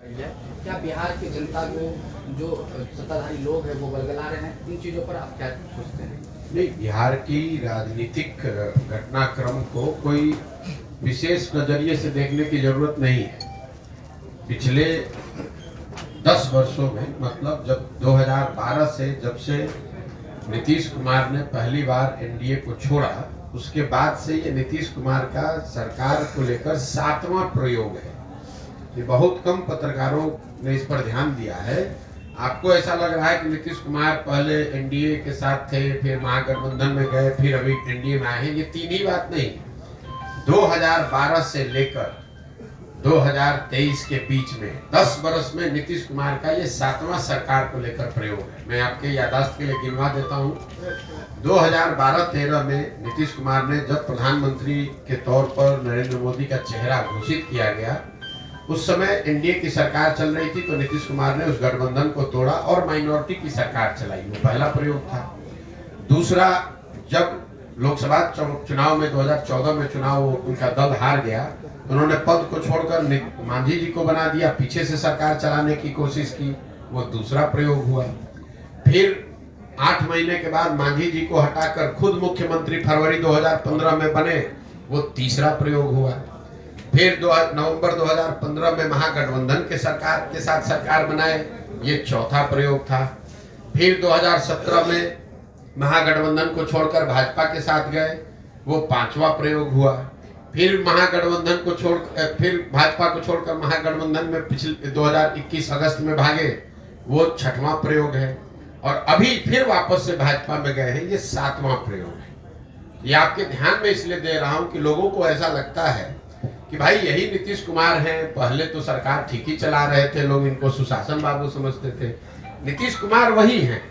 क्या बिहार की जनता को जो सत्ताधारी लोग हैं वो बरगला रहे हैं, इन चीजों पर आप क्या सोचते हैं? नहीं, बिहार की राजनीतिक घटनाक्रम को कोई विशेष नजरिए से देखने की जरूरत नहीं है। पिछले 10 वर्षों में, मतलब जब 2012 से, जब से नीतीश कुमार ने पहली बार एनडीए को छोड़ा, उसके बाद से ये नीतीश कुमार का सरकार को लेकर 7वां प्रयोग है। ये बहुत कम पत्रकारों ने इस पर ध्यान दिया है। आपको ऐसा लग रहा है कि नीतीश कुमार पहले एनडीए के साथ थे, फिर महागठबंधन में गए, फिर अभी एनडीए में आए हैं। ये तीन ही बात नहीं। 2012 से लेकर 2023 के बीच में 10 वर्ष में नीतीश कुमार का ये 7वां सरकार को लेकर प्रयोग है। मैं आपके याददाश्त के लिए गिनवा देता हूँ। 2012-13 में नीतीश कुमार ने जब प्रधानमंत्री के तौर पर नरेंद्र मोदी का चेहरा घोषित किया गया, उस समय एनडीए की सरकार चल रही थी, तो नीतीश कुमार ने उस गठबंधन को तोड़ा और माइनॉरिटी की सरकार चलाई। वो पहला प्रयोग था। दूसरा, जब लोकसभा चुनाव में 2014 में चुनाव उनका दल हार गया, उन्होंने पद को छोड़कर मांझी जी को बना दिया, पीछे से सरकार चलाने की कोशिश की। वो दूसरा प्रयोग हुआ। फिर 8 महीने के बाद मांझी जी को हटाकर खुद मुख्यमंत्री फरवरी 2015 में बने, वो तीसरा प्रयोग हुआ। फिर नवंबर 2015 में महागठबंधन के साथ सरकार बनाए, ये चौथा प्रयोग था। फिर 2017 में महागठबंधन को छोड़कर भाजपा के साथ गए, वो 5वां प्रयोग हुआ। फिर महागठबंधन को फिर भाजपा को छोड़कर महागठबंधन में पिछले 2021 अगस्त में भागे, वो 6वां प्रयोग है। और अभी फिर वापस से भाजपा में गए हैं, ये 7वां प्रयोग है। ये आपके ध्यान में इसलिए दे रहा हूं कि लोगों को ऐसा लगता है कि भाई यही नीतीश कुमार हैं, पहले तो सरकार ठीक ही चला रहे थे, लोग इनको सुशासन बाबू समझते थे। नीतीश कुमार वही हैं,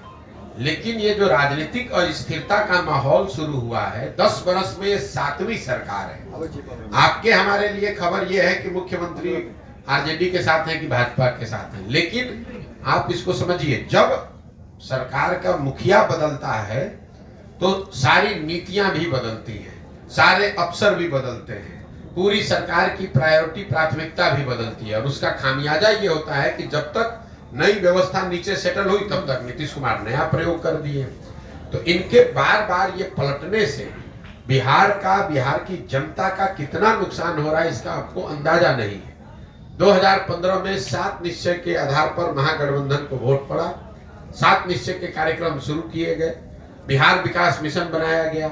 लेकिन ये जो राजनीतिक अस्थिरता का माहौल शुरू हुआ है, 10 वर्ष में 7वीं सरकार है। आपके हमारे लिए खबर ये है कि मुख्यमंत्री आरजेडी के साथ हैं कि भाजपा के साथ हैं, लेकिन आप इसको समझिए, जब सरकार का मुखिया बदलता है तो सारी नीतियां भी बदलती हैं, सारे अफसर भी बदलते हैं, पूरी सरकार की प्राथमिकता भी बदलती है। और उसका खामियाजा ये होता है कि जब तक नई व्यवस्था नीचे सेटल हुई, तब तक नीतीश कुमार नया प्रयोग कर दिए। तो इनके बार बार ये पलटने से बिहार की जनता का कितना नुकसान हो रहा है, इसका आपको अंदाजा नहीं है। 2015 में 7 निश्चय के आधार पर महागठबंधन को वोट पड़ा, 7 निश्चय के कार्यक्रम शुरू किए गए, बिहार विकास मिशन बनाया गया।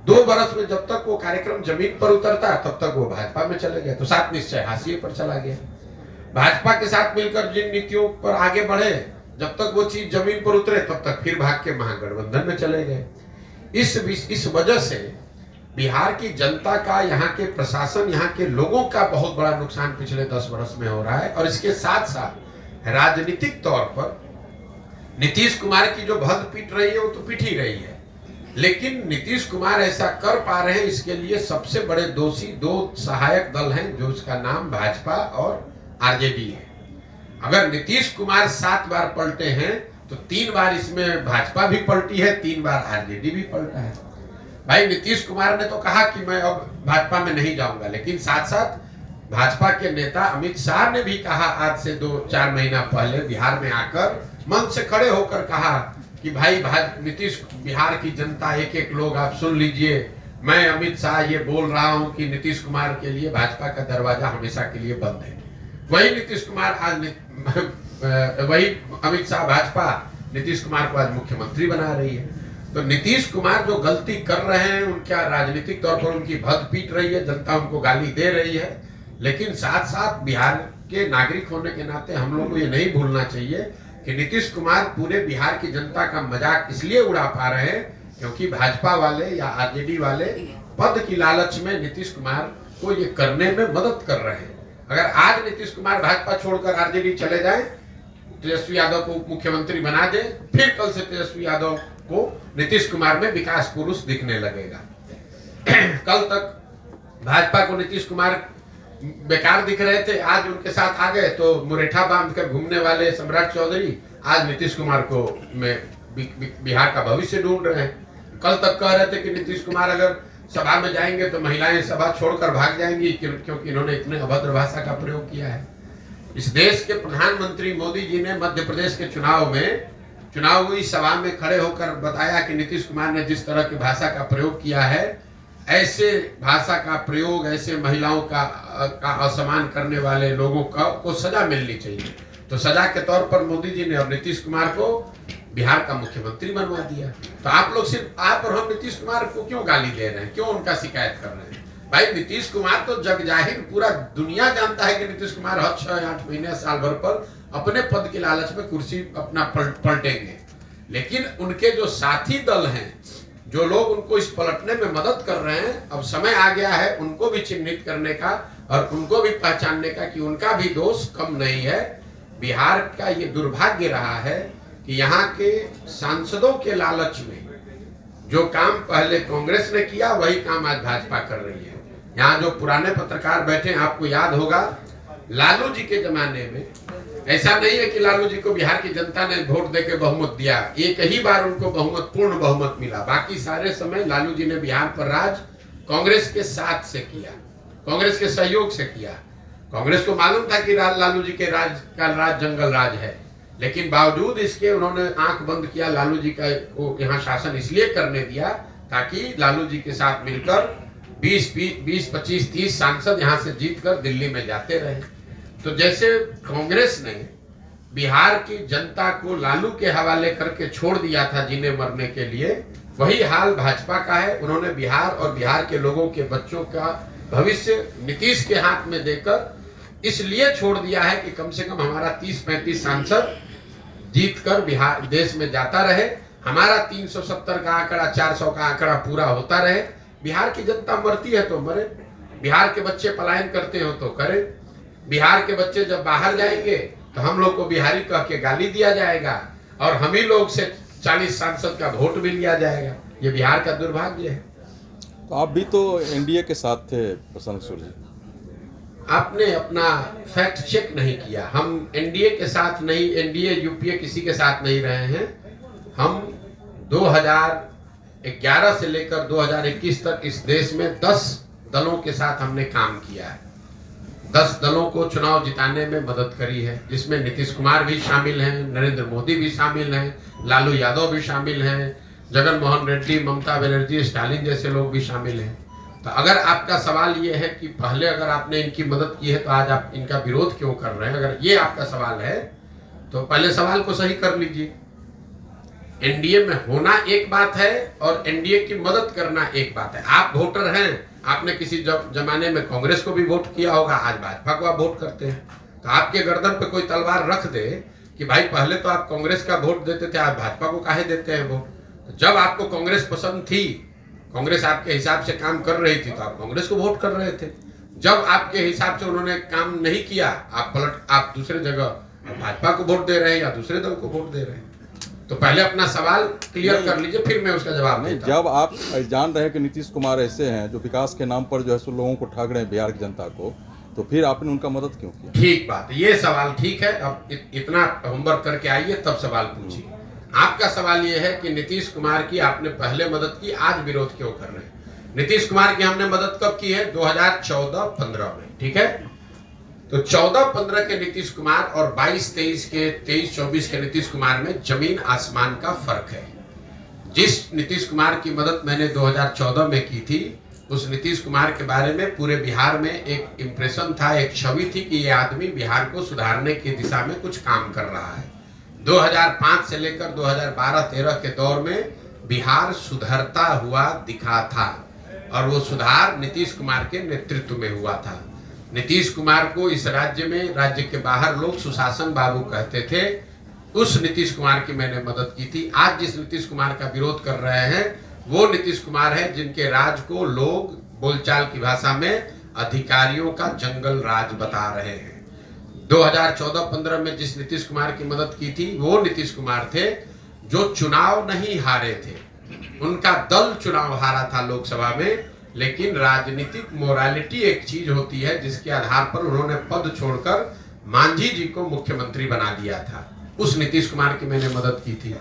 2 वर्ष में जब तक वो कार्यक्रम जमीन पर उतरता है, तब तक वो भाजपा में चले गए, तो 7 निश्चय हाशिए पर चला गया। भाजपा के साथ मिलकर जिन नीतियों पर आगे बढ़े, जब तक वो चीज जमीन पर उतरे, तब तक फिर भाग के महागठबंधन में चले गए। इस वजह से बिहार की जनता का, यहाँ के प्रशासन, यहाँ के लोगों का बहुत बड़ा नुकसान पिछले 10 वर्ष में हो रहा है। और इसके साथ साथ राजनीतिक तौर पर नीतीश कुमार की जो भद पीट रही है, वो तो पीट ही रही है, लेकिन नीतीश कुमार ऐसा कर पा रहे हैं, इसके लिए सबसे बड़े दोषी 2 सहायक दल हैं, जो उसका नाम भाजपा और आरजेडी है। अगर नीतीश कुमार 7 बार पलटे हैं, तो 3 बार इसमें भाजपा भी पलटी है, 3 बार आरजेडी भी पलटा है। भाई नीतीश कुमार ने तो कहा कि मैं अब भाजपा में नहीं जाऊंगा, लेकिन साथ साथ भाजपा के नेता अमित शाह ने भी कहा, आज से 2-4 महीना पहले बिहार में आकर मंच से खड़े होकर कहा कि भाई नीतीश, बिहार की जनता, एक लोग आप सुन लीजिए, मैं अमित शाह ये बोल रहा हूं कि नीतीश कुमार के लिए भाजपा का दरवाजा हमेशा के लिए बंद है। वही नीतीश कुमार आज वही अमित शाह भाजपा नीतीश कुमार को आज मुख्यमंत्री बना रही है। तो नीतीश कुमार जो गलती कर रहे हैं, उनका राजनीतिक तौर पर उनकी भद पीट रही है, जनता उनको गाली दे रही है, लेकिन साथ साथ बिहार के नागरिक होने के नाते हम लोग को ये नहीं भूलना चाहिए कि नीतीश कुमार पूरे बिहार की जनता का मजाक इसलिए उड़ा पा रहे हैं क्योंकि भाजपा वाले या आरजेडी वाले पद की लालच में नीतीश कुमार को ये करने में मदद कर रहे हैं। अगर आज नीतीश कुमार भाजपा छोड़कर आरजेडी चले जाएं, तेजस्वी यादव को मुख्यमंत्री बना दे, फिर कल से तेजस्वी यादव को नीतीश कुमार में विकास पुरुष दिखने लगेगा। कल तक भाजपा को नीतीश कुमार बेकार दिख रहे थे, आज उनके साथ आ गए तो मुरेठा बांध कर घूमने वाले सम्राट चौधरी आज नीतीश कुमार को में बिहार का भविष्य ढूंढ रहे हैं। कल तक कह रहे थे कि नीतीश कुमार अगर सभा में जाएंगे तो महिलाएं सभा छोड़कर भाग जाएंगी, क्योंकि इन्होंने इतने अभद्र भाषा का प्रयोग किया है। इस देश के प्रधानमंत्री मोदी जी ने मध्य प्रदेश के चुनाव में चुनावी सभा में खड़े होकर बताया कि नीतीश कुमार ने जिस तरह की भाषा का प्रयोग किया है, ऐसे भाषा का प्रयोग, ऐसे महिलाओं का असम्मान करने वाले लोगों को सजा मिलनी चाहिए। तो सजा के तौर पर मोदी जी ने अब नीतीश कुमार को बिहार का मुख्यमंत्री बनवा दिया। तो आप लोग सिर्फ आप और हम नीतीश कुमार को क्यों गाली दे रहे हैं, क्यों उनका शिकायत कर रहे हैं? भाई नीतीश कुमार तो जग जाहिर पूरा दुनिया जानता है कि नीतीश कुमार हर 6-8 महीने साल भर पर अपने पद के लालच में कुर्सी अपना पलटेंगे, लेकिन उनके जो साथी दल हैं, जो लोग उनको इस पलटने में मदद कर रहे हैं, अब समय आ गया है उनको भी चिन्हित करने का और उनको भी पहचानने का कि उनका भी दोष कम नहीं है। बिहार का ये दुर्भाग्य रहा है कि यहाँ के सांसदों के लालच में जो काम पहले कांग्रेस ने किया वही काम आज भाजपा कर रही है। यहाँ जो पुराने पत्रकार बैठे हैं, आपको याद होगा लालू जी के जमाने में ऐसा नहीं है कि लालू जी को बिहार की जनता ने वोट देके बहुमत दिया, एक ही बार उनको बहुमत, पूर्ण बहुमत मिला। बाकी सारे समय लालू जी ने बिहार पर राज कांग्रेस के साथ से किया, कांग्रेस के सहयोग से किया। कांग्रेस को मालूम था कि लालू जी के राज का राज जंगल राज है, लेकिन बावजूद इसके उन्होंने आंख बंद किया। लालू जी का यहाँ शासन इसलिए करने दिया ताकि लालू जी के साथ मिलकर 20, 25, 30 सांसद यहाँ से जीतकर दिल्ली में जाते रहे। तो जैसे कांग्रेस ने बिहार की जनता को लालू के हवाले करके छोड़ दिया था जीने मरने के लिए, वही हाल भाजपा का है। उन्होंने बिहार और बिहार के लोगों के बच्चों का भविष्य नीतीश के हाथ में देकर इसलिए छोड़ दिया है कि कम से कम हमारा 30-35 सांसद जीतकर बिहार देश में जाता रहे, हमारा 370 का आंकड़ा, 400 का आंकड़ा पूरा होता रहे। बिहार की जनता मरती है तो मरे, बिहार के बच्चे पलायन करते हो तो करे, बिहार के बच्चे जब बाहर जाएंगे तो हम लोग को बिहारी कह के गाली दिया जाएगा और हम ही लोग से 40 सांसद का वोट भी लिया जाएगा। ये बिहार का दुर्भाग्य है। तो आप भी तो एनडीए के साथ थे प्रशांत किशोर जी, आपने अपना फैक्ट चेक नहीं किया। हम एनडीए के साथ नहीं, एनडीए यूपीए किसी के साथ नहीं रहे हैं। हम 2011 से लेकर 2021 तक इस देश में 10 दलों के साथ हमने काम किया है। 10 दलों को चुनाव जिताने में मदद करी है, जिसमें नीतीश कुमार भी शामिल हैं, नरेंद्र मोदी भी शामिल हैं, लालू यादव भी शामिल हैं, जगन मोहन रेड्डी, ममता बनर्जी, स्टालिन जैसे लोग भी शामिल हैं। तो अगर आपका सवाल ये है कि पहले अगर आपने इनकी मदद की है तो आज आप इनका विरोध क्यों कर रहे हैं, अगर ये आपका सवाल है तो पहले सवाल को सही कर लीजिए। एनडीए में होना एक बात है और एनडीए की मदद करना एक बात है। आप वोटर हैं, आपने किसी जमाने में कांग्रेस को भी वोट किया होगा, आज भाजपा को आप वोट करते हैं। तो आपके गर्दन पे कोई तलवार रख दे कि भाई पहले तो आप कांग्रेस का वोट देते थे, आज भाजपा को काहे देते हैं वोट? तो जब आपको कांग्रेस पसंद थी, कांग्रेस आपके हिसाब से काम कर रही थी, तो आप कांग्रेस को वोट कर रहे थे। जब आपके हिसाब से उन्होंने काम नहीं किया, आप दूसरे जगह भाजपा को वोट दे रहे हैं या दूसरे दल को वोट दे रहे हैं। तो पहले अपना सवाल क्लियर कर लीजिए, फिर मैं उसका जवाब नहीं। देता हूं। जब आप जान रहे हैं कि नीतीश कुमार ऐसे हैं जो विकास के नाम पर जो है सो लोगों को ठग रहे हैं, बिहार की जनता को, तो फिर आपने उनका मदद क्यों किया? ठीक बात, ये सवाल ठीक है। अब इतना होमवर्क करके आइए तब सवाल पूछिए। आपका सवाल ये है कि नीतीश कुमार की आपने पहले मदद की, आज विरोध क्यों कर रहे हैं? नीतीश कुमार की हमने मदद कब की है? 2014-15 में, ठीक है। तो 14-15 के नीतीश कुमार और 22-23 के 23-24 के नीतीश कुमार में जमीन आसमान का फर्क है। जिस नीतीश कुमार की मदद मैंने 2014 में की थी, उस नीतीश कुमार के बारे में पूरे बिहार में एक इंप्रेशन था, एक छवि थी कि ये आदमी बिहार को सुधारने की दिशा में कुछ काम कर रहा है। 2005 से लेकर 2012-13 के दौर में बिहार सुधरता हुआ दिखा था और वो सुधार नीतीश कुमार के नेतृत्व में हुआ था। नीतीश कुमार को इस राज्य में, राज्य के बाहर लोग सुशासन बाबू कहते थे। उस नीतीश कुमार की मैंने मदद की थी। आज जिस नीतीश कुमार का विरोध कर रहे हैं वो नीतीश कुमार है जिनके राज को लोग बोलचाल की भाषा में अधिकारियों का जंगल राज बता रहे हैं। 2014-15 में जिस नीतीश कुमार की मदद की थी वो नीतीश कुमार थे जो चुनाव नहीं हारे थे। उनका दल चुनाव हारा था लोकसभा में, लेकिन राजनीतिक मोरालिटी एक चीज होती है जिसके आधार पर उन्होंने पद छोड़कर मांझी जी को मुख्यमंत्री बना दिया था। उस नीतीश कुमार की मैंने मदद की थी।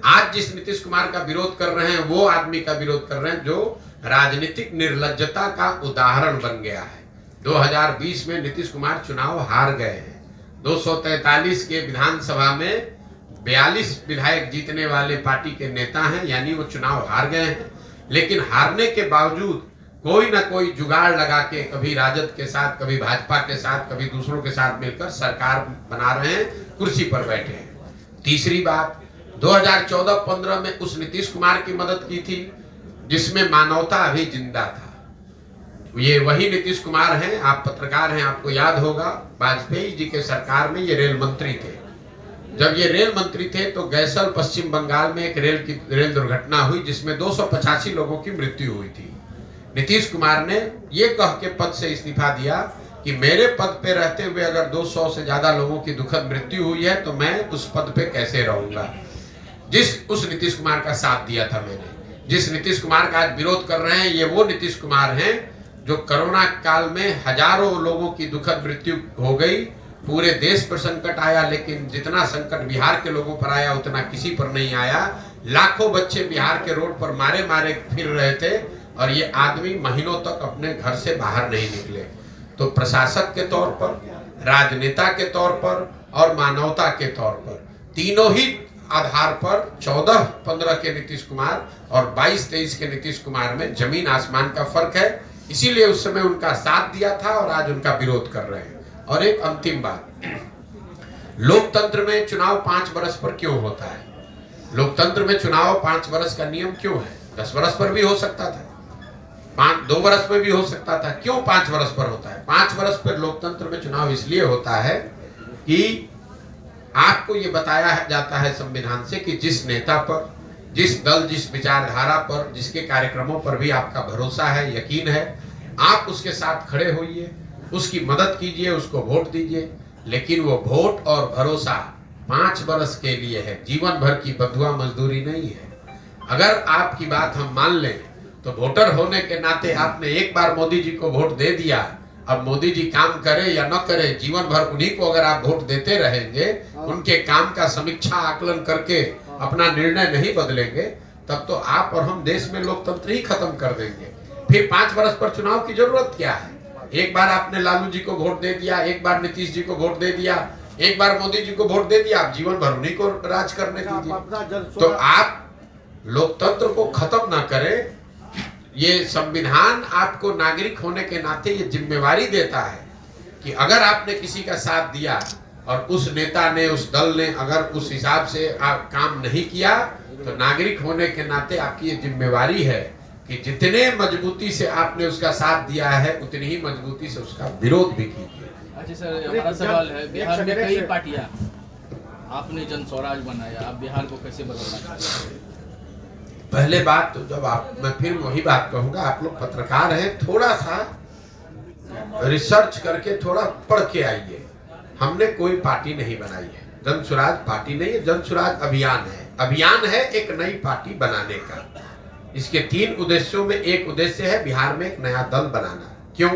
आज जिस नीतीश कुमार का विरोध कर रहे हैं वो आदमी का विरोध कर रहे हैं जो राजनीतिक निर्लज्जता का उदाहरण बन गया है। 2020 में नीतीश कुमार चुनाव हार गए हैं। 243 के विधानसभा में 42 विधायक जीतने वाले पार्टी के नेता हैं, यानी वो चुनाव हार गए हैं। लेकिन हारने के बावजूद कोई ना कोई जुगाड़ लगा के कभी राजद के साथ, कभी भाजपा के साथ, कभी दूसरों के साथ मिलकर सरकार बना रहे हैं, कुर्सी पर बैठे हैं। तीसरी बात, 2014-15 में उस नीतीश कुमार की मदद की थी जिसमें मानवता अभी जिंदा था। ये वही नीतीश कुमार हैं, आप पत्रकार हैं, आपको याद होगा वाजपेयी जी के सरकार में ये रेल मंत्री थे। जब ये रेल मंत्री थे तो गैसल पश्चिम बंगाल में एक रेल दुर्घटना हुई जिसमें 285 लोगों की मृत्यु हुई थी। नीतीश कुमार ने ये कह के पद से इस्तीफा दिया कि मेरे पद पे रहते हुए अगर 200 से ज्यादा लोगों की दुखद मृत्यु हुई है तो मैं उस पद पे कैसे रहूंगा। उस नीतीश कुमार का साथ दिया था मैंने। जिस नीतीश कुमार का आज विरोध कर रहे हैं, ये वो नीतीश कुमार हैं जो कोरोना काल में हजारों लोगों की दुखद मृत्यु हो गई, पूरे देश पर संकट आया, लेकिन जितना संकट बिहार के लोगों पर आया उतना किसी पर नहीं आया। लाखों बच्चे बिहार के रोड पर मारे मारे फिर रहे थे और ये आदमी महीनों तक अपने घर से बाहर नहीं निकले। तो प्रशासक के तौर पर, राजनेता के तौर पर और मानवता के तौर पर, तीनों ही आधार पर 14-15 के नीतीश कुमार और 22-23 के नीतीश कुमार में जमीन आसमान का फर्क है। इसीलिए उस समय उनका साथ दिया था और आज उनका विरोध कर रहे हैं। और एक अंतिम बात, लोकतंत्र में चुनाव 5 वर्ष पर क्यों होता है? लोकतंत्र में चुनाव 5 वर्ष का नियम क्यों है? 10 वर्ष पर भी हो सकता था, 2 वर्ष में भी हो सकता था, क्यों 5 वर्ष पर होता है? 5 वर्ष पर लोकतंत्र में चुनाव इसलिए होता है कि आपको ये बताया जाता है संविधान से कि जिस नेता पर, जिस दल, जिस विचारधारा पर, जिसके कार्यक्रमों पर भी आपका भरोसा है, यकीन है, आप उसके साथ खड़े होइए, उसकी मदद कीजिए, उसको वोट दीजिए। लेकिन वो वोट और भरोसा 5 वर्ष के लिए है, जीवन भर की बंधुआ मजदूरी नहीं है। अगर आपकी बात हम मान लें तो वोटर होने के नाते आपने एक बार मोदी जी को वोट दे दिया, अब मोदी जी काम करे या न करे, जीवन भर उन्हीं को अगर आप वोट देते रहेंगे, उनके काम का समीक्षा आकलन करके अपना निर्णय नहीं बदलेंगे, तब तो आप और हम देश में लोकतंत्र ही खत्म कर देंगे। फिर 5 वर्ष पर चुनाव की जरूरत क्या है? एक बार आपने लालू जी को वोट दे दिया, एक बार नीतीश जी को वोट दे दिया, एक बार मोदी जी को वोट दे दिया, आप जीवन भर उन्हीं को राज करने दीजिए। तो आप लोकतंत्र को खत्म ना करें। ये संविधान आपको नागरिक होने के नाते ये जिम्मेवारी देता है कि अगर आपने किसी का साथ दिया और उस नेता ने, उस दल ने अगर उस हिसाब से आप काम नहीं किया, तो नागरिक होने के नाते आपकी ये जिम्मेवारी है कि जितने मजबूती से आपने उसका साथ दिया है उतनी ही मजबूती से उसका विरोध भी कीजिए। अच्छा सर, हमारा सवाल है, बिहार में कई पार्टियां, आपने जन स्वराज बनाया, आप बिहार को कैसे बदलना चाहते हैं? पहले बात तो जब मैं फिर वही बात कहूंगा, आप लोग पत्रकार हैं, थोड़ा सा रिसर्च करके थोड़ा पढ़ के आइए। हमने कोई पार्टी नहीं बनाई है, जन स्वराज पार्टी नहीं है, जन स्वराज अभियान है। अभियान है एक नई पार्टी बनाने का। इसके 3 उद्देश्यों में एक उद्देश्य है बिहार में एक नया दल बनाना। क्यों?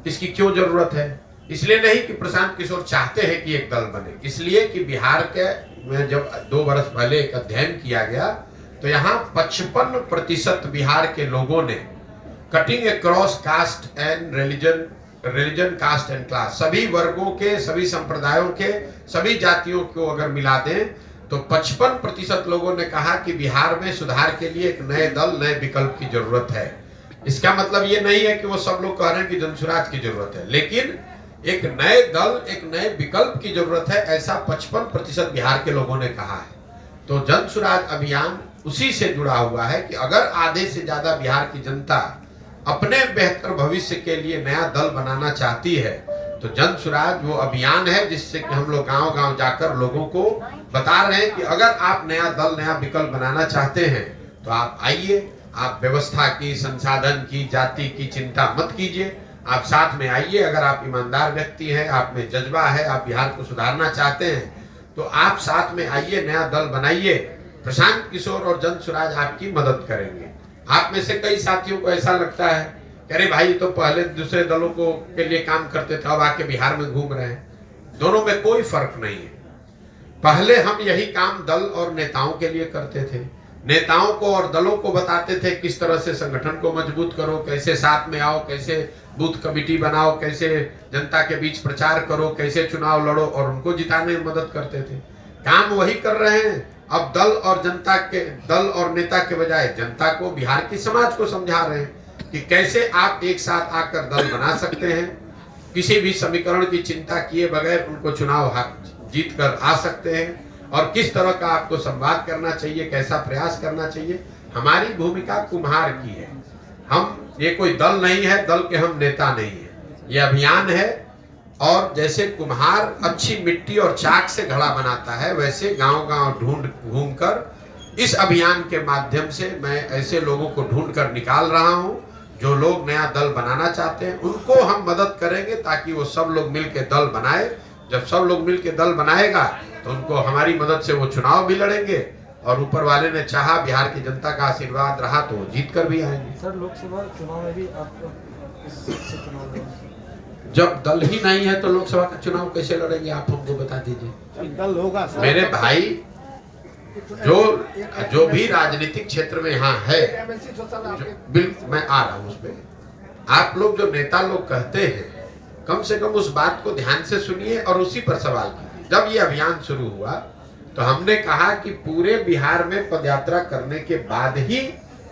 इसकी क्यों जरूरत है? इसलिए नहीं कि प्रशांत किशोर चाहते हैं कि एक दल बने, इसलिए कि बिहार के में जब 2 वर्ष पहले एक अध्ययन किया गया तो यहाँ 55% बिहार के लोगों ने cutting across cast and religion caste and class, सभी वर्गों के, सभी संप्रदायों के, सभी जातियों को अगर मिला दें तो 55% लोगों ने कहा कि बिहार में सुधार के लिए एक नए दल, नए विकल्प की जरूरत है। इसका मतलब ये नहीं है कि वो सब लोग कह रहे हैं कि जन स्वराज की जरूरत है, लेकिन एक नए दल, एक नए विकल्प की जरूरत है, ऐसा 55% बिहार के लोगों ने कहा है। तो जन स्वराज अभियान उसी से जुड़ा हुआ है कि अगर आधे से ज्यादा बिहार की जनता अपने बेहतर भविष्य के लिए नया दल बनाना चाहती है तो जन स्वराज वो अभियान है जिससे कि हम लोग गांव-गांव जाकर लोगों को बता रहे हैं कि अगर आप नया दल, नया विकल्प बनाना चाहते हैं तो आप आइए, आप व्यवस्था की, संसाधन की, जाति की चिंता मत कीजिए, आप साथ में आइए। अगर आप ईमानदार व्यक्ति हैं, आप में जज्बा है, आप बिहार को सुधारना चाहते हैं तो आप साथ में आइए, नया दल बनाइए। प्रशांत किशोर और जन स्वराज आपकी मदद करेंगे। आप में से कई साथियों को ऐसा लगता है कि अरे भाई तो पहले दूसरे दलों को के लिए काम करते थे, अब आके बिहार में घूम रहे हैं। दोनों में कोई फर्क नहीं है। पहले हम यही काम दल और नेताओं के लिए करते थे, नेताओं को और दलों को बताते थे किस तरह से संगठन को मजबूत करो, कैसे साथ में आओ, कैसे बूथ कमेटी बनाओ, कैसे जनता के बीच प्रचार करो, कैसे चुनाव लड़ो, और उनको जिताने में मदद करते थे। काम वही कर रहे हैं। अब दल और नेता के बजाय जनता को, बिहार की समाज को समझा रहे हैं कि कैसे आप एक साथ आकर दल बना सकते हैं, किसी भी समीकरण की चिंता किए बगैर उनको चुनाव जीत कर आ सकते हैं, और किस तरह का आपको संवाद करना चाहिए, कैसा प्रयास करना चाहिए। हमारी भूमिका कुम्हार की है। ये कोई दल नहीं है, दल के हम नेता नहीं है, ये अभियान है। और जैसे कुम्हार अच्छी मिट्टी और चाक से घड़ा बनाता है, वैसे गांव-गांव घूमकर इस अभियान के माध्यम से मैं ऐसे लोगों को ढूंढ कर निकाल रहा हूं जो लोग नया दल बनाना चाहते हैं। उनको हम मदद करेंगे ताकि वो सब लोग मिलकर दल बनाए। जब सब लोग मिलकर दल बनाएगा तो उनको हमारी मदद से वो चुनाव भी लड़ेंगे, और ऊपर वाले ने चाहा, बिहार की जनता का आशीर्वाद रहा तो वो जीत कर भी आएंगे। सर, लोकसभा चुनाव में भी आप इस सीट से चुनाव लड़ेंगे? जब दल ही नहीं है तो लोकसभा का चुनाव कैसे लड़ेंगे, आप हमको बता दीजिए। दल होगा सर। मेरे भाई, जो भी राजनीतिक क्षेत्र में यहाँ है, बिल्कुल मैं आ रहा हूँ उस पर। आप लोग जो नेता लोग कहते हैं, कम से कम उस बात को ध्यान से सुनिए और उसी पर सवाल कीजिए। जब ये अभियान शुरू हुआ तो हमने कहा कि पूरे बिहार में पदयात्रा करने के बाद ही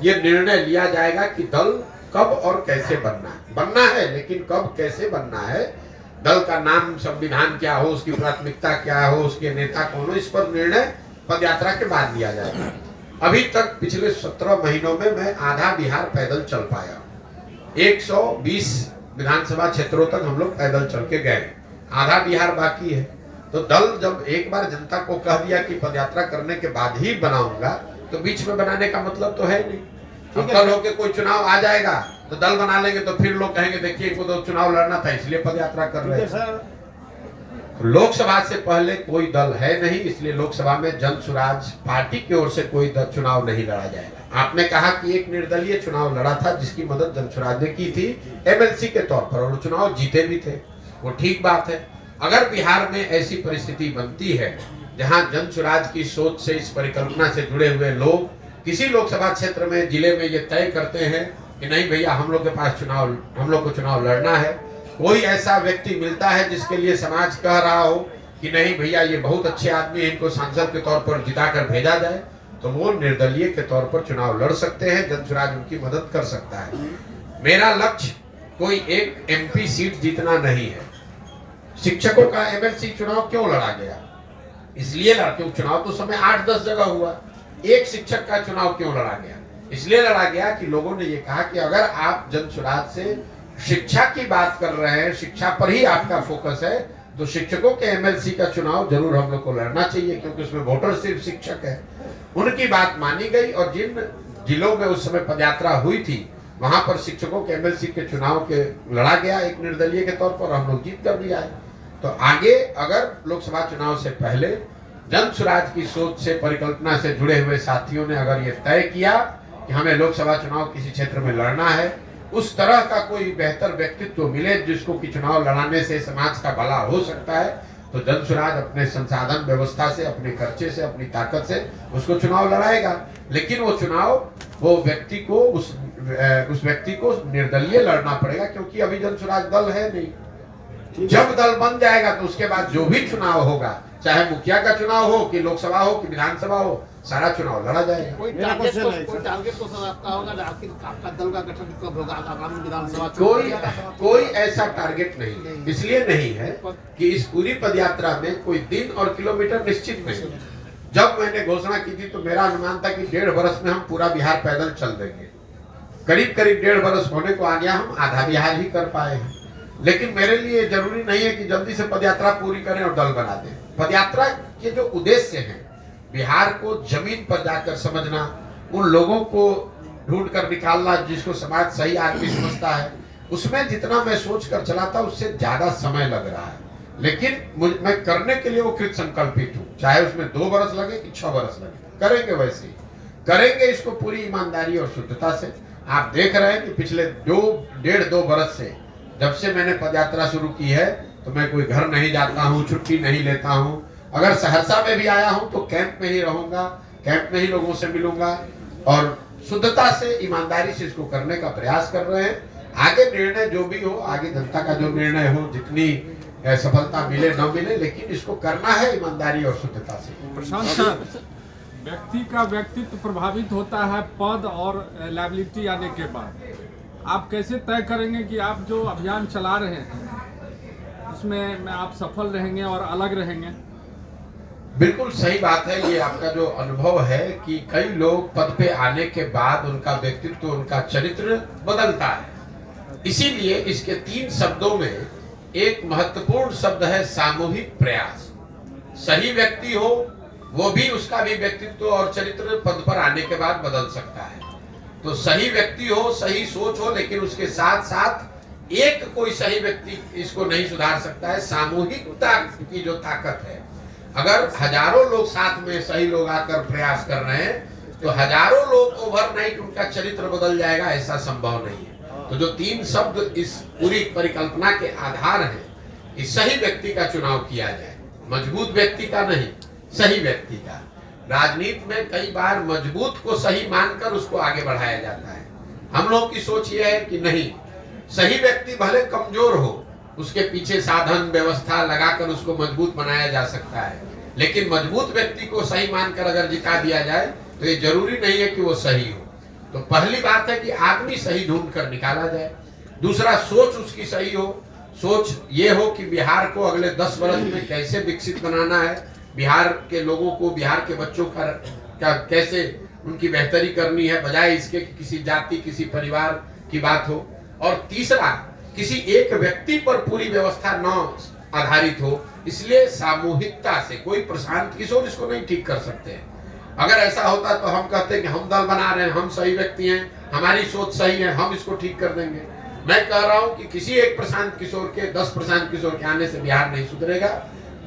ये निर्णय लिया जाएगा कि दल कब और कैसे बनना है, लेकिन कब कैसे बनना है, दल का नाम, संविधान क्या हो, उसकी प्राथमिकता क्या हो, उसके नेता कौन हो, इस पर निर्णय पदयात्रा के बाद लिया जाएगा। अभी तक पिछले 17 महीनों में मैं आधा बिहार पैदल चल पाया। 120 विधानसभा क्षेत्रों तक हम लोग पैदल चल के गए, आधा बिहार बाकी है। तो दल जब एक बार जनता को कह दिया कि पदयात्रा करने के बाद ही बनाऊंगा, तो बीच में बनाने का मतलब तो है नहीं। अब कल होके कोई चुनाव आ जाएगा तो दल बना लेंगे, तो फिर लोग कहेंगे देखिए इनको तो चुनाव लड़ना था इसलिए पदयात्रा कर रहे हैं। लोकसभा से पहले कोई दल है नहीं, इसलिए लोकसभा में जन सुराज पार्टी की ओर से कोई चुनाव नहीं लड़ा जाएगा। आपने कहा कि एक निर्दलीय चुनाव लड़ा था जिसकी मदद जन सुराज ने की थी एमएलसी के तौर पर, और चुनाव जीते भी थे, वो ठीक बात है। अगर बिहार में ऐसी परिस्थिति बनती है जहां जन सुराज की सोच से, इस परिकल्पना से जुड़े हुए लोग किसी लोकसभा क्षेत्र में, जिले में ये तय करते हैं कि नहीं भैया हम लोग के पास चुनाव, हम लोग को चुनाव लड़ना है, कोई ऐसा व्यक्ति मिलता है जिसके लिए समाज कह रहा हो कि नहीं भैया ये बहुत अच्छे आदमी है, इनको सांसद के तौर पर जिताकर भेजा जाए, तो वो निर्दलीय के तौर पर चुनाव लड़ सकते हैं, जन सुराज उनकी मदद कर सकता है। मेरा लक्ष्य कोई एक एमपी सीट जीतना नहीं है। शिक्षकों का एमएलसी चुनाव क्यों लड़ा गया? इसलिए लड़ा, क्योंकि चुनाव तो समय 8-10 जगह हुआ, एक शिक्षक का चुनाव क्यों लड़ा गया? इसलिए लड़ा गया कि लोगों ने ये कहा कि अगर आप जन सुराज से शिक्षा की बात कर रहे हैं, शिक्षा पर ही आपका फोकस है, तो शिक्षकों के एमएलसी का चुनाव जरूर हम लोग को लड़ना चाहिए, क्योंकि उसमें वोटर सिर्फ शिक्षक है। उनकी बात मानी गई, और जिन जिलों में उस समय पदयात्रा हुई थी वहां पर शिक्षकों के एमएलसी के चुनाव के लड़ा गया एक निर्दलीय के तौर पर, हम लोग जीत कर भी आए। तो आगे अगर लोकसभा चुनाव से पहले जन सुराज की सोच से, परिकल्पना से जुड़े हुए साथियों ने अगर ये तय किया कि हमें लोकसभा चुनाव किसी क्षेत्र में लड़ना है, उस तरह का कोई बेहतर व्यक्तित्व मिले जिसको कि चुनाव लड़ाने से समाज का भला हो सकता है, तो जन सुराज अपने संसाधन व्यवस्था से, अपने खर्चे से, अपनी ताकत से उसको चुनाव लड़ाएगा। लेकिन वो चुनाव, वो व्यक्ति को, उस व्यक्ति को निर्दलीय लड़ना पड़ेगा, क्योंकि अभी जन सुराज दल है नहीं। जब दल बन जाएगा तो उसके बाद जो भी चुनाव होगा, चाहे मुखिया का चुनाव हो कि लोकसभा हो कि विधानसभा हो, सारा चुनाव लड़ा जाएगा। कोई टारगेट तो सर आपका होगा, आखिर आपका दल का गठन कब होगा आगामी विधानसभा? कोई ऐसा टारगेट नहीं, इसलिए नहीं है कि इस पूरी पदयात्रा में कोई दिन और किलोमीटर निश्चित नहीं है। जब मैंने घोषणा की थी तो मेरा अनुमान था कि 1.5 बरस में हम पूरा बिहार पैदल चल देंगे। करीब 1.5 बरस होने को आ गया, हम आधा बिहार ही कर पाए हैं। लेकिन मेरे लिए जरूरी नहीं है कि जल्दी से पदयात्रा पूरी करें और दल बना दें। पदयात्रा के जो उद्देश्य हैं, बिहार को जमीन पर जाकर समझना, उन लोगों को ढूंढ कर निकालना जिसको समाज सही आदमी समझता है, उसमें जितना मैं सोच कर चला था उससे ज्यादा समय लग रहा है। लेकिन मैं करने के लिए वो कृत संकल्पित हूँ, चाहे उसमें 2 बरस लगे कि 6 बरस लगे, करेंगे वैसे ही करेंगे, इसको पूरी ईमानदारी और शुद्धता से। आप देख रहे हैं कि पिछले 1.5-2 बरस से, जब से मैंने पदयात्रा शुरू की है, तो मैं कोई घर नहीं जाता हूँ, छुट्टी नहीं लेता हूँ। अगर सहरसा में भी आया हूँ तो कैंप में ही रहूंगा, कैंप में ही लोगों से मिलूंगा और शुद्धता से, ईमानदारी से इसको करने का प्रयास कर रहे हैं। आगे निर्णय जो भी हो, आगे जनता का जो निर्णय हो, जितनी सफलता मिले न मिले, लेकिन इसको करना है ईमानदारी और शुद्धता से। प्रशांत सर, व्यक्ति का व्यक्तित्व प्रभावित होता है पद और लायबिलिटी आने के बाद। आप कैसे तय करेंगे कि आप जो अभियान चला रहे हैं उसमें आप सफल रहेंगे और अलग रहेंगे? बिल्कुल सही बात है। ये आपका जो अनुभव है कि कई लोग पद पे आने के बाद उनका व्यक्तित्व, उनका चरित्र बदलता है। इसीलिए इसके 3 शब्दों में एक महत्वपूर्ण शब्द है सामूहिक प्रयास। सही व्यक्ति हो, वो भी, उसका भी व्यक्तित्व और चरित्र पद पर आने के बाद बदल सकता है। तो सही व्यक्ति हो, सही सोच हो, लेकिन उसके साथ साथ एक कोई सही व्यक्ति इसको नहीं सुधार सकता है। सामूहिकता की जो ताकत है, अगर हजारों लोग साथ में, सही लोग आकर प्रयास कर रहे हैं, तो हजारों लोग ओवरनाइट उनका चरित्र बदल जाएगा, ऐसा संभव नहीं है। तो जो 3 शब्द इस पूरी परिकल्पना के आधार हैं, इस सही व्यक्ति का चुनाव किया जाए, मजबूत व्यक्ति का नहीं, सही व्यक्ति का। राजनीति में कई बार मजबूत को सही मानकर उसको आगे बढ़ाया जाता है। हम लोग की सोच यह है कि नहीं, सही व्यक्ति भले कमजोर हो, उसके पीछे साधन व्यवस्था लगाकर उसको मजबूत बनाया जा सकता है, लेकिन मजबूत व्यक्ति को सही मानकर अगर जिता दिया जाए तो ये जरूरी नहीं है कि वो सही हो। तो पहली बात है कि आदमी सही ढूंढ कर निकाला जाए। दूसरा, सोच उसकी सही हो। सोच ये हो कि बिहार को अगले 10 वर्ष में कैसे विकसित बनाना है, बिहार के लोगों को, बिहार के बच्चों का कैसे उनकी बेहतरी करनी है, बजाय इसके कि किसी जाति, किसी परिवार की बात हो। और तीसरा, किसी एक व्यक्ति पर पूरी व्यवस्था न आधारित हो। इसलिए सामूहिकता से, कोई प्रशांत किशोर इसको नहीं ठीक कर सकते हैं। अगर ऐसा होता तो हम कहते कि हम दल बना रहे हैं, हम सही व्यक्ति हैं, हमारी सोच सही है, हम इसको ठीक कर देंगे। मैं कह रहा हूं कि किसी एक प्रशांत किशोर के, 10 प्रशांत किशोर के आने से बिहार नहीं सुधरेगा।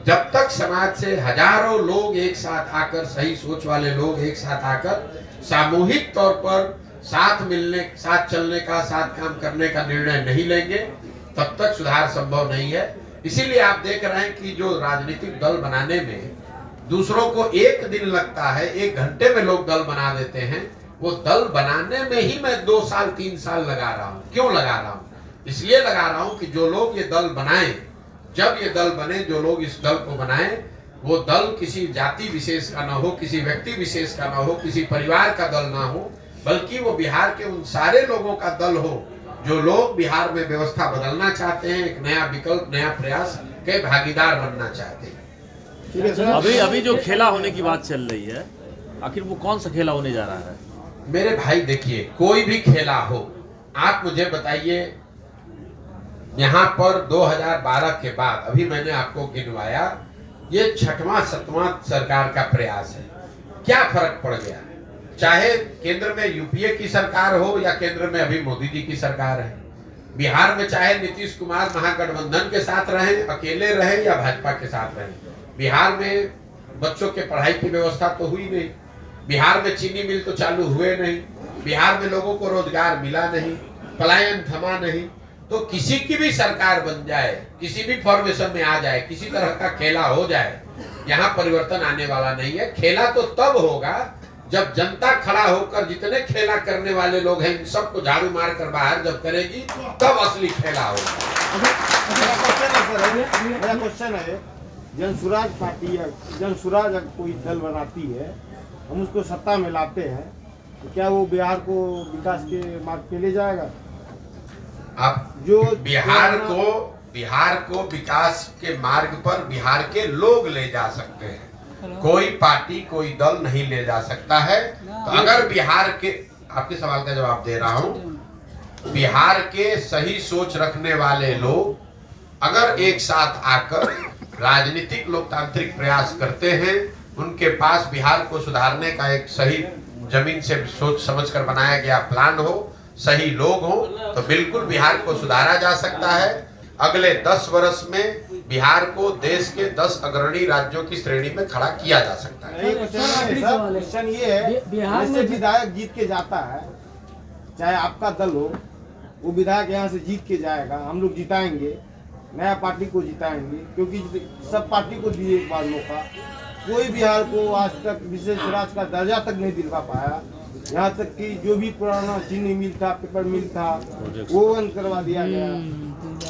जब तक समाज से हजारों लोग एक साथ आकर, सही सोच वाले लोग एक साथ आकर सामूहिक तौर पर साथ मिलने, साथ चलने का, साथ काम करने का निर्णय नहीं लेंगे, तब तक सुधार संभव नहीं है। इसीलिए आप देख रहे हैं कि जो राजनीतिक दल बनाने में दूसरों को 1 दिन लगता है, 1 घंटे में लोग दल बना देते हैं, वो दल बनाने में ही मैं 2 साल 3 साल लगा रहा हूँ। क्यों लगा रहा हूँ? इसलिए लगा रहा हूँ कि जो लोग ये दल बनाए, जब ये दल बने, जो लोग इस दल को बनाए, वो दल किसी जाति विशेष का ना हो, किसी व्यक्ति विशेष का ना हो, किसी परिवार का दल ना हो, बल्कि वो बिहार के उन सारे लोगों का दल हो जो लोग बिहार में व्यवस्था बदलना चाहते हैं, एक नया विकल्प, नया प्रयास के भागीदार बनना चाहते हैं। अभी जो खेला होने की बात चल रही है, आखिर वो कौन सा खेला होने जा रहा है? मेरे भाई देखिए, कोई भी खेला हो, आप मुझे बताइए, यहाँ पर 2012 के बाद, अभी मैंने आपको गिनवाया, ये 6वां 7वां सरकार का प्रयास है। क्या फर्क पड़ गया? चाहे केंद्र में यूपीए की सरकार हो या केंद्र में अभी मोदी जी की सरकार है, बिहार में चाहे नीतीश कुमार महागठबंधन के साथ रहे, अकेले रहे या भाजपा के साथ रहे, बिहार में बच्चों के पढ़ाई की व्यवस्था तो हुई नहीं, बिहार में चीनी मिल तो चालू हुए नहीं, बिहार में लोगों को रोजगार मिला नहीं, पलायन थमा नहीं। तो किसी की भी सरकार बन जाए, किसी भी फॉर्मेशन में आ जाए, किसी तरह का खेला हो जाए, यहाँ परिवर्तन आने वाला नहीं है। खेला तो तब होगा जब जनता खड़ा होकर, जितने खेला करने वाले लोग हैं, सबको झाड़ू मार कर बाहर जब करेगी, तब असली खेला होगा। मेरा क्वेश्चन है, जनसुराज पार्टी या जनसुराज कोई दल बनाती है, हम उसको सत्ता में लाते हैं, तो क्या वो बिहार को विकास के मार्ग पे ले जाएगा? आप जो बिहार को विकास के मार्ग पर बिहार के लोग ले जा सकते हैं, कोई पार्टी, कोई दल नहीं ले जा सकता है। तो अगर बिहार के, आपके सवाल का जवाब दे रहा हूं, बिहार के सही सोच रखने वाले लोग अगर एक साथ आकर राजनीतिक लोकतांत्रिक प्रयास करते हैं, उनके पास बिहार को सुधारने का एक सही, जमीन से सोच समझकर बनाया गया प्लान हो, सही लोग हो, तो बिल्कुल बिहार को सुधारा जा सकता है। अगले 10 वर्ष में बिहार को देश के 10 अग्रणी राज्यों की श्रेणी में खड़ा किया जा सकता है। क्वेश्चन ये है, बिहार में विधायक जीत के जाता है, चाहे आपका दल हो, वो विधायक यहाँ से जीत के जाएगा, हम लोग जिताएंगे, नया पार्टी को जिताएंगे, क्योंकि सब पार्टी को दिए एक बार मौका, कोई बिहार को आज तक विशेष राज्य का दर्जा तक नहीं दिलवा पाया। यहाँ तक कि जो भी पुराना चीनी मिल था, पेपर मिल था, वो बंद करवा दिया गया।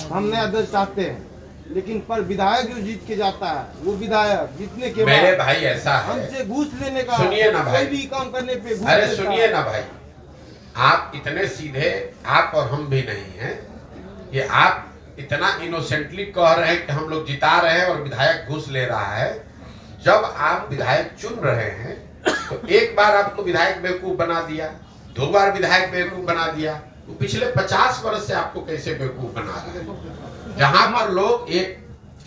हम नया दर्ज चाहते हैं, लेकिन पर विधायक जो जीत के जाता है, वो विधायक जीतने के मेरे बाद भाई ऐसा है, हमसे घूस लेने का, सुनिए ना भाई, कोई भी काम करने पे घूस अरे लेता सुनिए ना भाई, आप इतने सीधे आप और हम भी नहीं हैं कि आप इतना इनोसेंटली कह रहे हैं कि हम लोग जिता रहे हैं और विधायक घूस ले रहा है। जब आप विधायक चुन रहे हैं तो एक बार आपको विधायक बेवकूफ बना दिया, 2 बार विधायक बेवकूफ बना दिया, तो पिछले 50 वर्ष से आपको कैसे बेवकूफ बना रहा है? जहां पर लोग एक,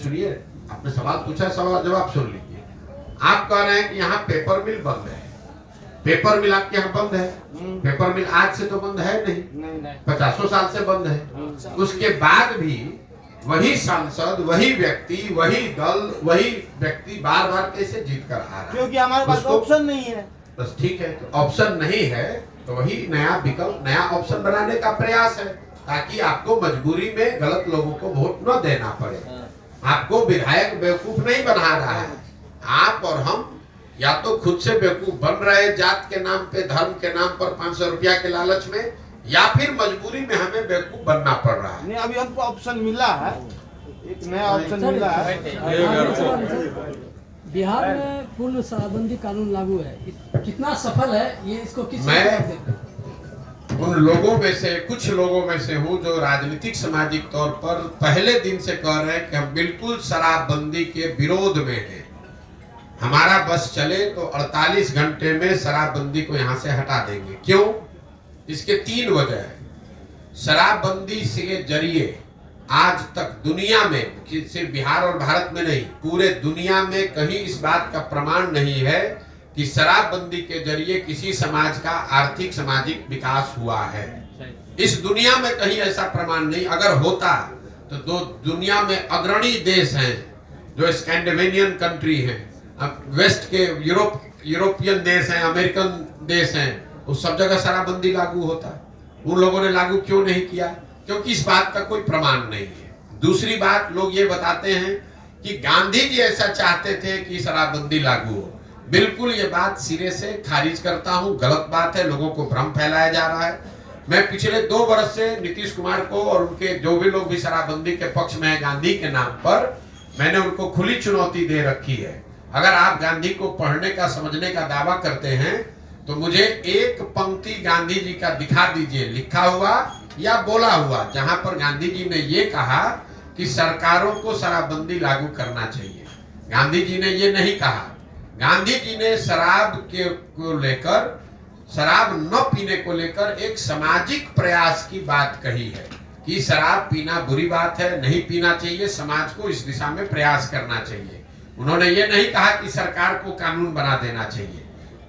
सुनिए, आपने सवाल पूछा, सवाल जवाब सुन लीजिए। आप कह रहे हैं कि यहाँ पेपर मिल बंद है, पेपर मिल आपके यहाँ बंद है। पेपर मिल आज से तो बंद है नहीं, 50 साल से बंद है। उसके बाद भी वही सांसद, वही व्यक्ति, वही दल, वही व्यक्ति बार बार कैसे जीत कर आ रहा है? क्योंकि हमारे पास ऑप्शन नहीं है। बस ठीक है, तो ऑप्शन नहीं है तो वही नया विकल्प, नया ऑप्शन बनाने का प्रयास है, ताकि आपको मजबूरी में गलत लोगों को वोट न देना पड़े। आपको विधायक बेवकूफ नहीं बना रहा है, आप और हम या तो खुद से बेवकूफ बन रहे, जात के नाम पे, धर्म के नाम पर 500 रुपया के लालच में, या फिर मजबूरी में हमें बेवकूफ बनना पड़ रहा है। नहीं, अभी हमको ऑप्शन मिला है, एक नया ऑप्शन मिला है। बिहार में पूर्ण शराबबंदी कानून लागू है, कितना सफल है ये, इसको किस मैं उन लोगों में से, कुछ लोगों में से हूँ जो राजनीतिक सामाजिक तौर पर पहले दिन से कह रहे हैं कि हम बिल्कुल शराबबंदी के विरोध में हैं। हमारा बस चले तो 48 घंटे में शराबबंदी को यहाँ से हटा देंगे। क्यों? इसके 3 वजह है। शराबबंदी के जरिए आज तक दुनिया में, सिर्फ बिहार और भारत में नहीं, पूरे दुनिया में कहीं इस बात का प्रमाण नहीं है कि शराबबंदी के जरिए किसी समाज का आर्थिक सामाजिक विकास हुआ है। इस दुनिया में कहीं ऐसा प्रमाण नहीं। अगर होता तो दुनिया में अग्रणी देश हैं जो स्कैंडिनेवियन कंट्री हैं, वेस्ट के यूरोपियन देश हैं, अमेरिकन देश हैं, उस सब जगह शराबबंदी लागू होता। उन लोगों ने लागू क्यों नहीं किया? क्योंकि इस बात का कोई प्रमाण नहीं है। दूसरी बात, लोग ये बताते हैं कि गांधी जी ऐसा चाहते थे कि शराबबंदी लागू हो। बिल्कुल ये बात सिरे से खारिज करता हूँ, गलत बात है, लोगों को भ्रम फैलाया जा रहा है। मैं पिछले 2 वर्ष से नीतीश कुमार को और उनके जो भी लोग भी शराबबंदी के पक्ष में है गांधी के नाम पर, मैंने उनको खुली चुनौती दे रखी है। अगर आप गांधी को पढ़ने का, समझने का दावा करते हैं तो मुझे एक पंक्ति गांधी जी का दिखा दीजिए, लिखा हुआ या बोला हुआ, जहां पर गांधी जी ने ये कहा कि सरकारों को शराबबंदी लागू करना चाहिए। गांधी जी ने ये नहीं कहा। गांधी जी ने शराब को लेकर, शराब न पीने को लेकर एक सामाजिक प्रयास की बात कही है कि शराब पीना बुरी बात है, नहीं पीना चाहिए, समाज को इस दिशा में प्रयास करना चाहिए। उन्होंने ये नहीं कहा कि सरकार को कानून बना देना चाहिए।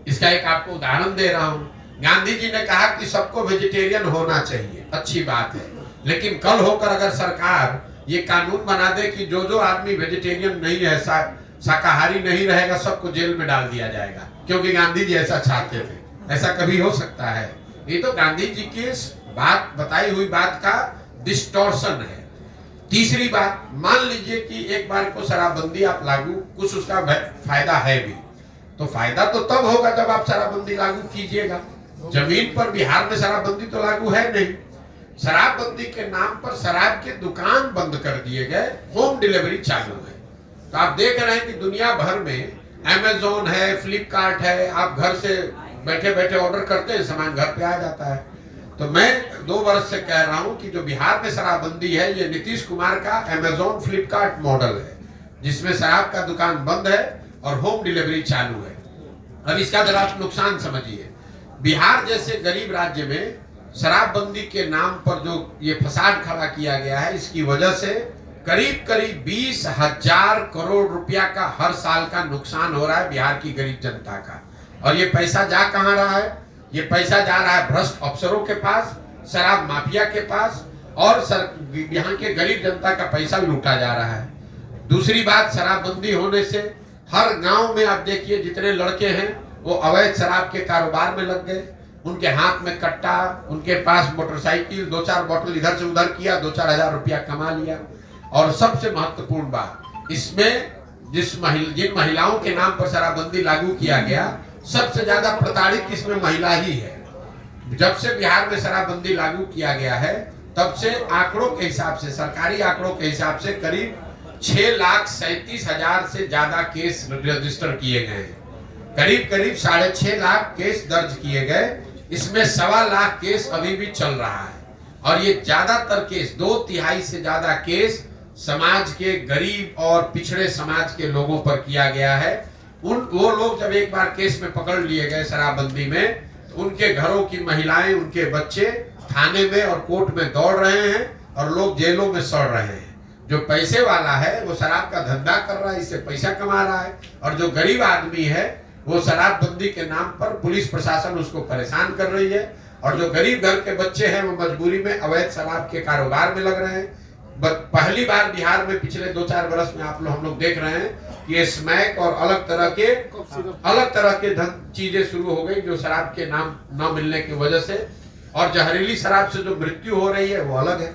इसका एक आपको उदाहरण दे रहा हूं। गांधी जी ने कहा कि सबको वेजिटेरियन होना चाहिए, अच्छी बात है, लेकिन कल होकर अगर सरकार ये कानून बना दे कि जो जो आदमी वेजिटेरियन नहीं है, शाकाहारी नहीं रहेगा, सबको जेल में डाल दिया जाएगा, क्योंकि गांधी जी ऐसा चाहते थे, ऐसा कभी हो सकता है? ये तो गांधी जी की बात, बताई हुई बात का डिस्टॉर्शन है। तीसरी बात, मान लीजिए कि एक बार को शराबबंदी आप लागू, कुछ उसका फायदा है भी, तो फायदा तो तब होगा जब आप शराबबंदी लागू कीजिएगा। जमीन पर बिहार में शराबबंदी तो लागू है नहीं। शराबबंदी के नाम पर शराब के दुकान बंद कर दिए गए, होम डिलीवरी चालू है। तो आप देख रहे हैं कि दुनिया भर में अमेज़न है, फ्लिपकार्ट है, आप घर से बैठे बैठे ऑर्डर करते हैं, सामान घर पे आ जाता है। तो मैं 2 वर्ष से कह रहा हूं कि जो बिहार में शराबबंदी है, ये नीतीश कुमार का अमेज़न फ्लिपकार्ट मॉडल है, जिसमें शराब का दुकान बंद है और होम डिलीवरी चालू है। अब इसका जरा आप नुकसान समझिए। बिहार जैसे गरीब राज्य में शराबबंदी के नाम पर जो ये फसाद खड़ा किया गया है, इसकी वजह से करीब करीब 20,000 करोड़ रुपया का हर साल का नुकसान हो रहा है बिहार की गरीब जनता का। और ये पैसा जा कहां रहा है? ये पैसा जा रहा है भ्रष्ट अफसरों के पास, शराब माफिया के पास, और यहाँ के गरीब जनता का पैसा लूटा जा रहा है। दूसरी बात, शराबबंदी होने से हर गांव में आप देखिए जितने लड़के हैं वो अवैध शराब के कारोबार में लग गए। उनके हाथ में कट्टा, उनके पास मोटरसाइकिल, 2-4 बोतल इधर से उधर किया, 2-4 हजार रुपया कमा लिया। और सबसे महत्वपूर्ण बात, इसमें जिन महिलाओं के नाम पर शराबबंदी लागू किया गया, सबसे ज्यादा प्रताड़ित इसमें महिला ही है। जब से बिहार में शराबबंदी लागू किया गया है, तब से आंकड़ों के हिसाब से, सरकारी आंकड़ों के हिसाब से करीब 6,37,000 से ज्यादा केस रजिस्टर किए गए हैं। करीब 6.5 लाख केस दर्ज किए गए। इसमें 1.25 लाख केस अभी भी चल रहा है और ये ज्यादातर केस, 2/3 से ज्यादा केस समाज के गरीब और पिछड़े समाज के लोगों पर किया गया है। वो लोग जब एक बार केस में पकड़ लिए गए शराबबंदी में, तो उनके घरों की महिलाएं, उनके बच्चे थाने में और कोर्ट में दौड़ रहे हैं और लोग जेलों में सड़ रहे हैं। जो पैसे वाला है वो शराब का धंधा कर रहा है, इससे पैसा कमा रहा है, और जो गरीब आदमी है वो शराबबंदी के नाम पर पुलिस प्रशासन उसको परेशान कर रही है, और जो गरीब घर के बच्चे हैं वो मजबूरी में अवैध शराब के कारोबार में लग रहे हैं। पहली बार बिहार में पिछले 2-4 वर्ष में हम लोग देख रहे हैं कि ये स्मैक और अलग तरह के चीजें शुरू हो गई जो शराब के नाम न मिलने की वजह से, और जहरीली शराब से जो मृत्यु हो रही है वो अलग है।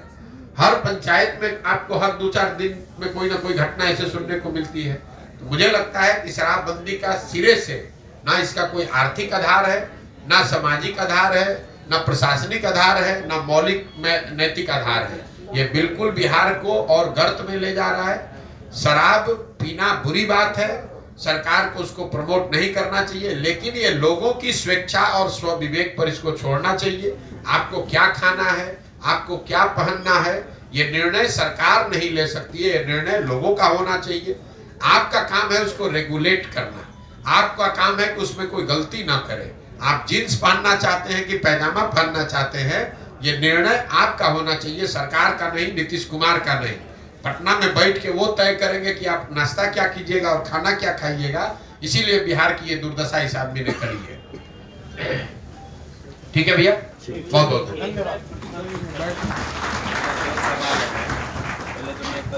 हर पंचायत में आपको हर 2-4 दिन में कोई ना कोई घटना ऐसे सुनने को मिलती है। तो मुझे लगता है कि शराबबंदी का सिरे से ना इसका कोई आर्थिक आधार है, ना सामाजिक आधार है, ना प्रशासनिक आधार है, ना मौलिक नैतिक आधार है। ये बिल्कुल बिहार को और गर्त में ले जा रहा है। शराब पीना बुरी बात है, सरकार को उसको प्रमोट नहीं करना चाहिए, लेकिन ये लोगों की स्वेच्छा और स्वविवेक पर इसको छोड़ना चाहिए। आपको क्या खाना है, आपको क्या पहनना है, ये निर्णय सरकार नहीं ले सकती है, ये निर्णय लोगों का होना चाहिए। आपका काम है उसको रेगुलेट करना, आपका काम है कि उसमें कोई गलती ना करे। आप जींस पहनना चाहते हैं कि पैजामा पहनना चाहते हैं, ये निर्णय आपका होना चाहिए, सरकार का नहीं, नीतीश कुमार का नहीं। पटना में बैठ के वो तय करेंगे कि आप नाश्ता क्या कीजिएगा और खाना क्या खाइएगा। इसीलिए बिहार की ये दुर्दशा इस आदमी ने करी है। ठीक है भैया, बहुत बहुत धन्यवाद।